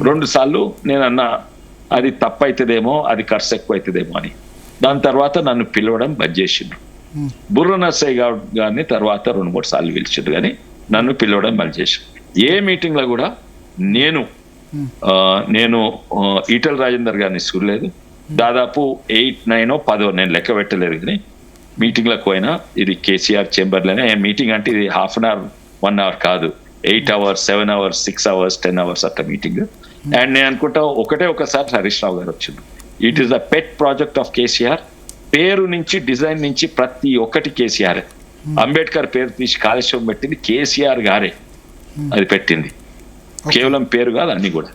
2 సార్లు నేనన్నా అది తప్పు అవుతుందేమో, అది ఖర్చు ఎక్కువ అవుతుందేమో అని. దాని తర్వాత నన్ను పిలవడం బంద్ చేసిండ్రు. బుర్ర నర్సయ్య గారిని తర్వాత 2-3 సార్లు పిలిచిండ్రు, కానీ నన్ను పిలవడం బంద్ చేసిండ్రు. ఏ మీటింగ్ లో కూడా నేను ఈటల రాజేందర్ గారిని చూడలేదు. దాదాపు 8, 9, 10 నేను లెక్క పెట్టలేదు, కానీ మీటింగ్లకు పోయినా ఇది కేసీఆర్ చేంబర్లోనే. మీటింగ్ అంటే ఇది 1/2 అవర్ 1 అవర్ కాదు, 8 అవర్స్ 7 అవర్స్ 6 అవర్స్ 10 అవర్స్ అట్లా మీటింగ్. అండ్ నేను అనుకుంటా ఒకసారి హరీష్ రావు గారు వచ్చిండు. It is the pet project of KCR. పేరు నుంచి డిజైన్ నుంచి ప్రతి ఒక్కటి కేసీఆర్. అంబేద్కర్ పేరు తీసి కాళేశ్వరం పెట్టింది కేసీఆర్ గారే, అది పెట్టింది. కేవలం పేరు కాదు, అన్ని కూడా.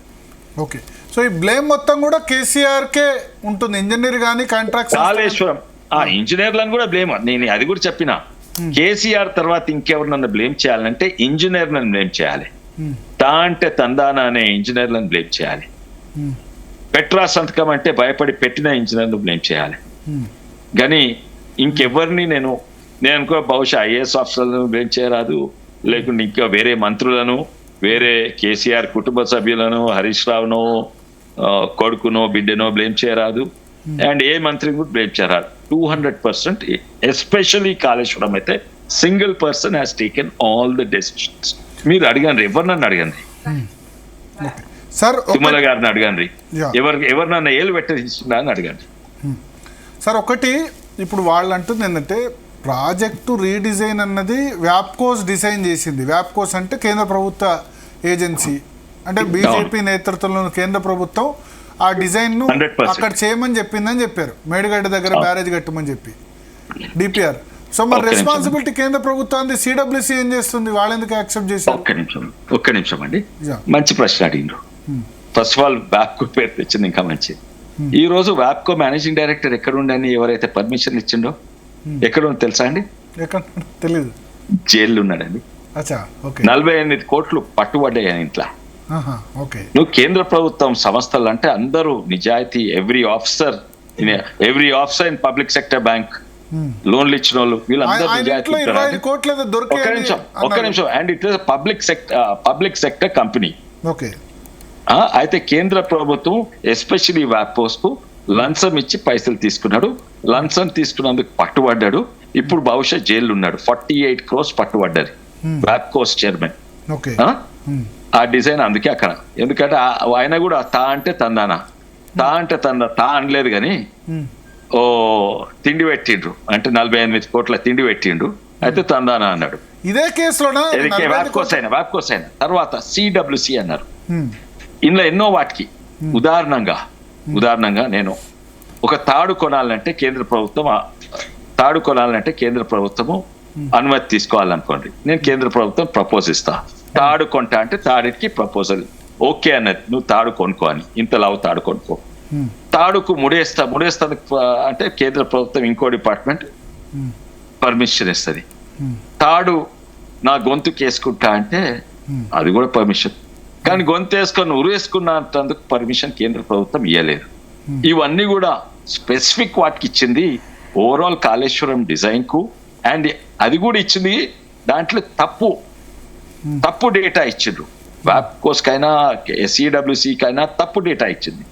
ఓకే, సో ఈ బ్లేమ్ మొత్తం కూడా కేసీఆర్ కే ఉంటుంది. ఇంజనీర్ కానీ కాంట్రాక్ట్ కాళేశ్వరం ఆ ఇంజనీర్లను కూడా బ్లేమ్, నేను అది కూడా చెప్పిన. కేసీఆర్ తర్వాత ఇంకెవరినన్నా బ్లేమ్ చేయాలంటే ఇంజనీర్లను బ్లేమ్ చేయాలి. అంటే తందానా అనే ఇంజనీర్లను బ్లేమ్ చేయాలి. పెట్రా సంతకం అంటే భయపడి పెట్టిన ఇంజనీర్ను బ్లేమ్ చేయాలి. కానీ ఇంకెవరిని నేను అనుకో బహుశా ఐఏఎస్ ఆఫీసర్లను బ్లేమ్ చేయరాదు, లేకుంటే ఇంకా వేరే మంత్రులను, వేరే కేసీఆర్ కుటుంబ సభ్యులను, హరీష్ రావునో కొడుకునో బిడ్డనో బ్లేమ్ చేయరాదు. అండ్ ఏ మంత్రిని కూడా బ్లేమ్ చేయరాదు. 200%, ఎస్పెషల్లీ కాళేశ్వరం అయితే single person has taken all the decisions. మీరు అడగండి, ఎవరినన్ను అడగండి, తిమ్మల గారిని అడగండి, ఎవరినన్నా ఏలు పెట్టిస్తున్నా అని అడగండి. సార్ ఒకటి ఇప్పుడు వాళ్ళు అంటుంది ఏంటంటే ప్రాజెక్టు రీడిజైన్ అన్నది వ్యాప్కోస్ డిజైన్ చేసింది. వ్యాప్కోస్ అంటే కేంద్ర ప్రభుత్వ ఏజెన్సీ, అంటే బీజేపీ నేతృత్వంలో కేంద్ర ప్రభుత్వం ఆ డిజైన్ ను అక్కడ చేయమని చెప్పిందని చెప్పారు. మేడిగడ్డ దగ్గర బ్యారేజ్ కట్టమని చెప్పి డిపిఆర్. సో మరి రెస్పాన్సిబిలిటీ కేంద్ర ప్రభుత్వాన్ని, సిడబ్ల్యూసీ ఏం చేస్తుంది? వాళ్ళు ఎందుకు యాక్సెప్ట్ చేశారు? ఒక్క నిమిషం అండి, మంచి ప్రశ్న అడిగిండ్రు. ఫస్ట్ ఆఫ్ ఆల్ వ్యాప్కో పేరు తెచ్చింది ఇంకా మంచిది. ఈ రోజు వ్యాప్కో మేనేజింగ్ డైరెక్టర్ ఎక్కడ ఉండని ఎవరైతే పర్మిషన్ ఇచ్చిండో ఎక్కడ ఉంది తెలుసా అండి? తెలీదు. జైల్లో ఉన్నాడండి. 48 కోట్లు పట్టుబడ్డాయి ఆయన ఇంట్లో. నువ్వు కేంద్ర ప్రభుత్వం సంస్థలు అంటే అందరూ నిజాయితీ, every officer in public sector bank, లోన్లు ఇచ్చిన వాళ్ళు వీళ్ళందరూ నిజాయితీ. ఒక్క నిమిషం and it is public sector company. అయితే కేంద్ర ప్రభుత్వం ఎస్పెషలీ వ్యాప్కోస్ కు లంచం ఇచ్చి పైసలు తీసుకున్నాడు. లంచం తీసుకున్నందుకు పట్టుబడ్డాడు. ఇప్పుడు బహుశా జైలు ఉన్నాడు. 48 crores పట్టుబడ్డారు వ్యాప్కోస్ చైర్మన్. ఆ డిజైన్ అందుకే అక్కడ, ఎందుకంటే ఆయన కూడా తా అంటే తందానా, తా అనలేదు కానీ తిండి పెట్టిండ్రు అంటే 48 కోట్ల తిండి పెట్టిండ్రు, అయితే తందానా అన్నాడు. ఇదే కేసులో వ్యాప్కోస్ అయిన తర్వాత సిడబ్ల్యూసి అన్నారు. ఇందులో ఎన్నో వాటికి ఉదాహరణంగా నేను ఒక తాడు కొనాలంటే కేంద్ర ప్రభుత్వము అనుమతి తీసుకోవాలనుకోండి. నేను కేంద్ర ప్రభుత్వం ప్రపోజ్ ఇస్తా, తాడు కొంటా అంటే తాడికి ప్రపోజల్ ఓకే అన్నది, నువ్వు తాడు కొనుక్కో అని, ఇంతలావు తాడు కొనుక్కో. తాడుకు ముడేస్తా అంటే కేంద్ర ప్రభుత్వం ఇంకో డిపార్ట్మెంట్ పర్మిషన్ ఇస్తుంది. తాడు నా గొంతుకు వేసుకుంటా అంటే అది కూడా పర్మిషన్. కానీ గొంతు వేసుకొని ఉరేసుకున్నందుకు పర్మిషన్ కేంద్ర ప్రభుత్వం ఇవ్వలేదు. ఇవన్నీ కూడా స్పెసిఫిక్ వాటికి ఇచ్చింది ఓవరాల్ కాళేశ్వరం డిజైన్ కు. అండ్ అది కూడా ఇచ్చింది దాంట్లో తప్పు డేటా ఇచ్చిండ్రు. వ్యాప్కోస్ కైనా సిడబ్ల్యూసీకైనా తప్పు డేటా ఇచ్చింది.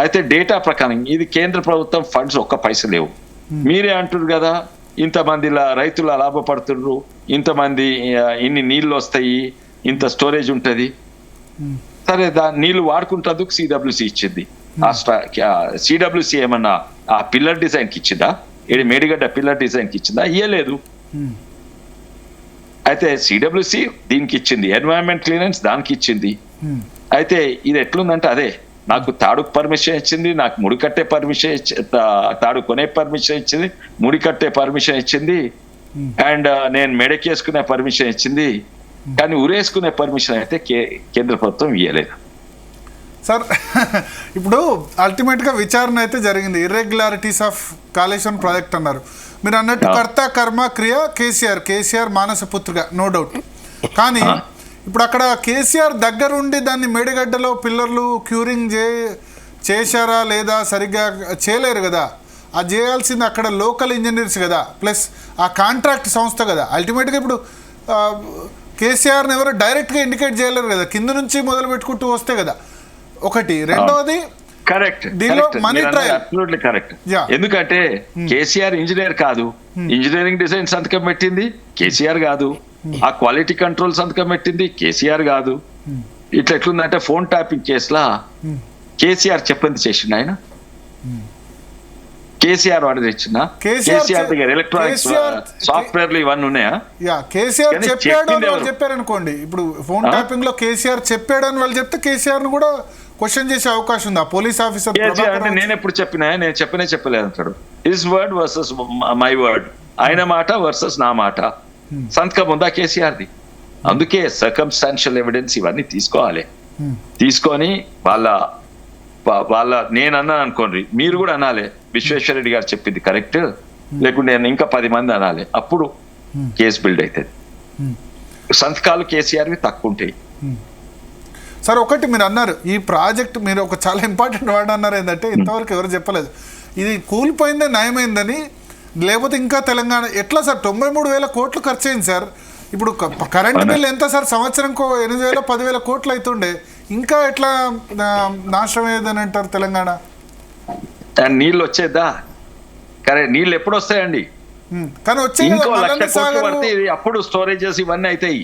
అయితే డేటా ప్రకారం ఇది కేంద్ర ప్రభుత్వం ఫండ్స్ ఒక్క పైస లేవు. మీరే అంటారు కదా ఇంతమంది రైతులు లాభపడుతున్నారు, ఇంతమంది ఇన్ని నీళ్ళు వస్తాయి, ఇంత స్టోరేజ్ ఉంటది. సరే నీళ్లు వాడుకుంటేందుకు సిడబ్ల్యూసీ ఇచ్చింది. సిడబ్ల్యూసీ ఏమన్నా ఆ పిల్లర్ డిజైన్ కి ఇచ్చిందా? మేడిగడ్డ పిల్లర్ డిజైన్ కి ఇచ్చిందా? ఇయ్యలేదు. అయితే సిడబ్ల్యూసీ దీనికి ఇచ్చింది, ఎన్వైరన్మెంట్ క్లియరెన్స్ దానికి ఇచ్చింది. అయితే ఇది ఎట్లుందంటే అదే నాకు తాడు పర్మిషన్ ఇచ్చింది, నాకు ముడి కట్టే పర్మిషన్ తాడు కొనే పర్మిషన్ ఇచ్చింది, ముడి కట్టే పర్మిషన్ ఇచ్చింది, అండ్ నేను మెడకేసుకునే పర్మిషన్ ఇచ్చింది. కానీ ఉరేసుకునే పర్మిషన్ అయితే కేంద్ర ప్రభుత్వం ఇవ్వలేదు. సార్ ఇప్పుడు అల్టిమేట్గా విచారణ అయితే జరిగింది. ఇర్రెగ్యులారిటీస్ ఆఫ్ కాళేశ్వరం ప్రాజెక్ట్ అన్నారు. మీరు అన్నట్టు కర్త కర్మ క్రియ కేసీఆర్ మానస పుత్రిక, నో డౌట్. కానీ ఇప్పుడు అక్కడ కేసీఆర్ దగ్గరుండి దాన్ని మేడిగడ్డలో పిల్లర్లు క్యూరింగ్ చేశారా లేదా సరిగ్గా చేయలేరు కదా. అది చేయాల్సింది అక్కడ లోకల్ ఇంజనీర్స్ కదా, ప్లస్ ఆ కాంట్రాక్ట్ సంస్థ కదా. అల్టిమేట్గా ఇప్పుడు కేసీఆర్ని ఎవరు డైరెక్ట్గా ఇండికేట్ చేయలేరు కదా, కింద నుంచి మొదలు పెట్టుకుంటూ వస్తే కదా ఒకటి. రెండోది కరెక్ట్, దీనిలో మనీ ట్రయల్ అబ్సల్యూట్లీ కరెక్ట్. ఎందుకంటే కేసీఆర్ ఇంజనీర్ కాదు, ఇంజనీరింగ్ డిజైన్ సంతకం పెట్టింది కేసీఆర్ కాదు, ఆ క్వాలిటీ కంట్రోల్ సంతకం పెట్టింది కేసీఆర్ కాదు. ఇట్లా ఎట్లుందంటే ఫోన్ ట్యాపింగ్ కేసులా కేసీఆర్ చెప్పింది చేసిండు ఆయన. కేసీఆర్ ఆర్డర్ ఇచ్చిన కేసీఆర్ దగ్గర ఎలక్ట్రానిక్స్ సాఫ్ట్వేర్లు ఇవన్నీ ఉన్నాయా? కేసీఆర్ చెప్పాడు అని వాళ్ళు చెప్పారనుకోండి, ఇప్పుడు ఫోన్ ట్యాపింగ్ లో కేసీఆర్ చెప్పాడు అని వాళ్ళు చెప్తే కేసీఆర్ ను కూడా క్వశ్చన్ చేసే అవకాశం ఉంది. ఆ పోలీస్ ఆఫీసర్ అంటే నేను ఎప్పుడు చెప్పినా, నేను చెప్పలేదు అంటాడు. His word versus my word, ఆయన మాట వర్సెస్ నా మాట. సంతకం ఉందా కేసీఆర్ది? అందుకే సర్కమ్స్టాన్షియల్ ఎవిడెన్స్ ఇవన్నీ తీసుకోవాలి. తీసుకొని వాళ్ళ నేను అన్నాను అనుకోండి, మీరు కూడా అనాలి విశ్వేశ్వర రెడ్డి గారు చెప్పింది కరెక్ట్, లేకుంటే నేను ఇంకా 10 మంది అనాలి. అప్పుడు కేసు బిల్డ్ అవుతుంది. సంతకాలు కేసీఆర్వి తక్కువ ఉంటాయి. సార్ ఒకటి మీరు అన్నారు, ఈ ప్రాజెక్ట్ మీరు ఒక చాలా ఇంపార్టెంట్ వర్డ్ అన్నారు, ఏంటంటే ఇంతవరకు ఎవరు చెప్పలేదు, ఇది కూలిపోయిందే నయమైందని, లేకపోతే ఇంకా తెలంగాణ ఎట్లా సార్ 93,000 కోట్లు ఖర్చు అయింది సార్. ఇప్పుడు కరెంట్ బిల్ ఎంత సార్? సంవత్సరంకో 8,000 10,000 కోట్లు అవుతుండే, ఇంకా ఎట్లా నాశనం అయ్యేదని అంటారు తెలంగాణ? నీళ్ళు వచ్చేద్దా? కరెక్ట్, నీళ్ళు ఎప్పుడు వస్తాయండి? కానీ వచ్చే అప్పుడు స్టోరేజెస్ ఇవన్నీ అవుతాయి.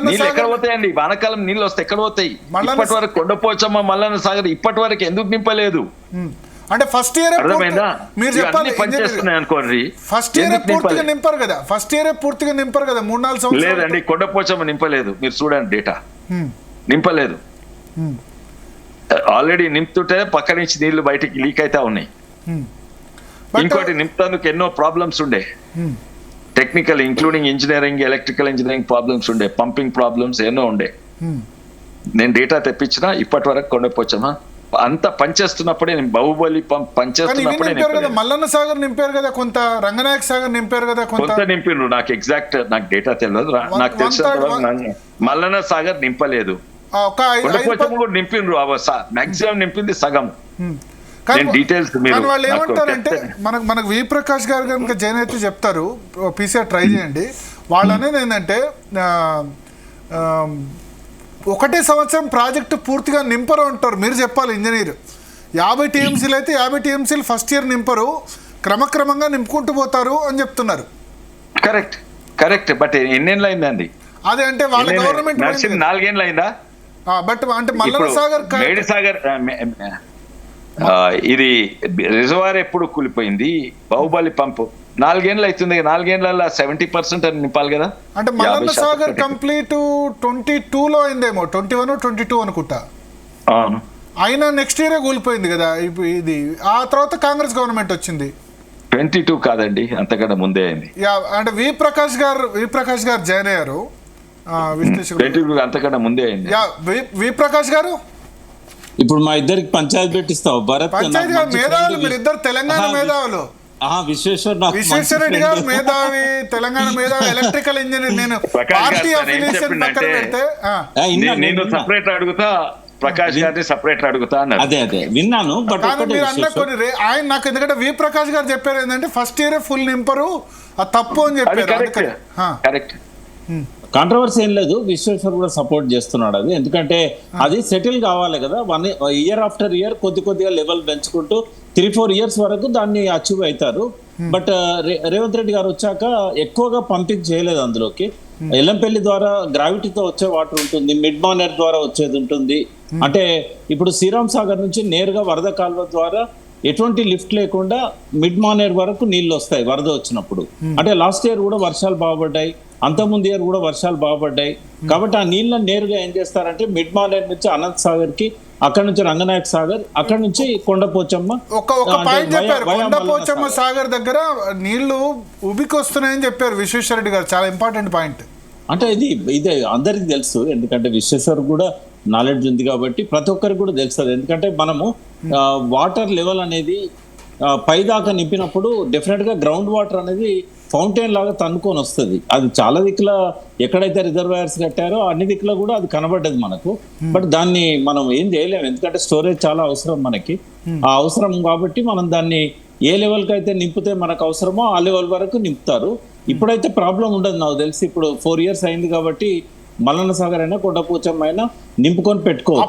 నీళ్ళు ఎక్కడ పోతాయండి? వానకాలం నీళ్ళు వస్తే ఎక్కడ పోతాయి? ఇప్పటి వరకు కొండపోచమ్మ మల్లన్న సాగర్ ఇప్పటి వరకు ఎందుకు నింపలేదు? అంటే ఫస్ట్ ఇయర్ మీరు చెప్పాలి, పనిచేస్తున్నాయి అనుకోండి. ఫస్ట్ ఇయర్ పూర్తిగా నింపారు కదా, ఫస్ట్ ఇయర్ పూర్తిగా నింపారు కదా, 3-4 సంవత్సరాలు. లేదండి, కొండపోచమ్మ నింపలేదు. మీరు చూడండి డేటా, నింపలేదు. ఆల్రెడీ నింపుతుంటే పక్క నుంచి నీళ్లు బయటికి లీక్ అయితే ఉన్నాయి. ఇంకోటి నింపుతందుకు ఎన్నో ప్రాబ్లమ్స్ ఉండే, technical including engineering, electrical engineering problems ఉండే, పంపింగ్ ప్రాబ్లమ్స్ ఎన్నో ఉండే. నేను డేటా తెప్పించిన ఇప్పటి వరకు కొండపోచమ్మా అంత పనిచేస్తున్నప్పుడే, నేను బాహుబలి పనిచేస్తున్నప్పుడే మల్లన్న సాగర్ నింపారు కదా, కొంత రంగనాయక సాగర్ నింపారు కదా, కొంత నింపిండ్రు. నాకు ఎగ్జాక్ట్ డేటా తెలియదు. నాకు తెలిసిన మల్లన్న సాగర్ నింపలేదు, కొండపోచమ్మ కూడా నింపిండ్రు. మాక్సిమం నింపింది సగం. డీటెయిల్స్ వాళ్ళు ఏమంటారంటే, మనకు వి ప్రకాష్ గారు కనుక జైన్ అయితే చెప్తారు, పీసీఆర్ ట్రై చేయండి. వాళ్ళు అనేది ఏంటంటే ఒకటే సంవత్సరం ప్రాజెక్టు పూర్తిగా నింపరు అంటారు. మీరు చెప్పాలి ఇంజనీర్, 50 టీఎంసీలు అయితే 50 టీఎంసీలు ఫస్ట్ ఇయర్ నింపరు, క్రమక్రమంగా నింపుకుంటూ పోతారు అని చెప్తున్నారు. Correct correct. బట్ ఎన్నేళ్ళు అయిందండి అదే? అంటే వాళ్ళ గవర్నమెంట్ 4 ఏళ్ళు అయిందా? బట్ అంటే మల్లన్న సాగర్, మేడి సాగర్ ఇది రిజర్వాయర్ ఎప్పుడు కూలిపోయింది? బాహుబలి పంపు 4 ఏళ్ళు అవుతుంది. 4 ఏళ్ళ 70% అని నింపాలి కదా. అంటే మల్లన్న సాగర్ కంప్లీట్ 22లో అయిందేమో, 21, 22 అనుకుంటా. అయినా నెక్స్ట్ ఇయరే కూలిపోయింది కదా ఇది. ఆ తర్వాత కాంగ్రెస్ గవర్నమెంట్ వచ్చింది. 22 కాదండి, అంతకన్నా ముందే అయింది. అంటే వి ప్రకాష్ గారు జాయిన్ అయ్యారు, అంతకన్నా ముందే అయింది. వి ప్రకాష్ గారు ఇప్పుడు మా ఇద్దరికి పంచాయతీ పెట్టిస్తావు భరత్. పంచాయతీ మేధావులు, మీరు ఇద్దరు తెలంగాణ మేధావులు. విశ్వేశ్వర రెడ్డి గారు మేధావి, తెలంగాణ మేధావి, ఎలక్ట్రికల్ ఇంజనీర్. నేను పార్టీ అఫిలియేషన్ పక్కన పెడితే నేను సపరేట్ అడుగుతా, ప్రకాష్ గారిని సపరేట్ అడుగుతా అన్నారు. అదే విన్నాను. మీరు అన్న కొన్ని ఆయన నాకు, ఎందుకంటే వి ప్రకాష్ గారు చెప్పారు ఏంటంటే ఫస్ట్ ఇయర్ ఫుల్ నింపరు, అది తప్పు అని చెప్పారు. కరెక్ట్, కాంట్రవర్సీ ఏం లేదు. విశ్వేశ్వర్ కూడా సపోర్ట్ చేస్తున్నాడు అది. ఎందుకంటే అది సెటిల్ కావాలి కదా. 1 ఇయర్ ఆఫ్టర్ ఇయర్ కొద్దిగా లెవెల్ పెంచుకుంటూ 3-4 ఇయర్స్ వరకు దాన్ని అచీవ్ అవుతారు. బట్ రేవంత్ రెడ్డి గారు వచ్చాక ఎక్కువగా పంపింగ్ చేయలేదు అందులోకి. ఎల్లంపల్లి ద్వారా గ్రావిటీతో వచ్చే వాటర్ ఉంటుంది, మిడ్ మానేర్ ద్వారా వచ్చేది ఉంటుంది. అంటే ఇప్పుడు శ్రీరామ్ సాగర్ నుంచి నేరుగా వరద కాలువ ద్వారా ఎటువంటి లిఫ్ట్ లేకుండా మిడ్ మానేర్ వరకు నీళ్లు వస్తాయి వరద వచ్చినప్పుడు. అంటే లాస్ట్ ఇయర్ కూడా వర్షాలు బాగుపడ్డాయి, అంతకుముందు ఇయర్ కూడా వర్షాలు బాగుపడ్డాయి. కాబట్టి ఆ నీళ్ళని నేరుగా ఏం చేస్తారంటే మిడ్ మానేర్ నుంచి అనంత్ సాగర్ కి, అక్కడ నుంచి రంగనాయక సాగర్, అక్కడ నుంచి కొండపోచమ్మ. ఒక పాయింట్ చెప్పారు, కొండపోచమ్మ సాగర్ దగ్గర నీళ్లు ఉబికొస్తున్నాయని చెప్పారు విశ్వేశ్వర రెడ్డి గారు. చాలా ఇంపార్టెంట్ పాయింట్. అంటే ఇదే అందరికి తెలుసు, ఎందుకంటే విశ్వేశ్వర్ కూడా నాలెడ్జ్ ఉంది కాబట్టి ప్రతి ఒక్కరికి కూడా తెలుస్తుంది. ఎందుకంటే మనము వాటర్ లెవెల్ అనేది పైదాకా నింపినప్పుడు డెఫినెట్ గా గ్రౌండ్ వాటర్ అనేది ఫౌంటైన్ లాగా తన్నుకొని వస్తుంది. అది చాలా దిక్కుల ఎక్కడైతే రిజర్వాయర్స్ కట్టారో అన్ని దిక్కుల కూడా అది కనబడ్డది మనకు. బట్ దాన్ని మనం ఏం చేయలేము, ఎందుకంటే స్టోరేజ్ చాలా అవసరం మనకి. ఆ అవసరం కాబట్టి మనం దాన్ని ఏ లెవెల్కి అయితే నింపితే మనకు అవసరమో ఆ లెవెల్ వరకు నింపుతారు. ఇప్పుడైతే ప్రాబ్లం ఉండదు నాకు తెలిసి. ఇప్పుడు 4 ఇయర్స్ అయింది కాబట్టి మల్లన్న సాగర్ అయినా కొండపోచమ్మ అయినా నింపుకొని పెట్టుకోవచ్చు.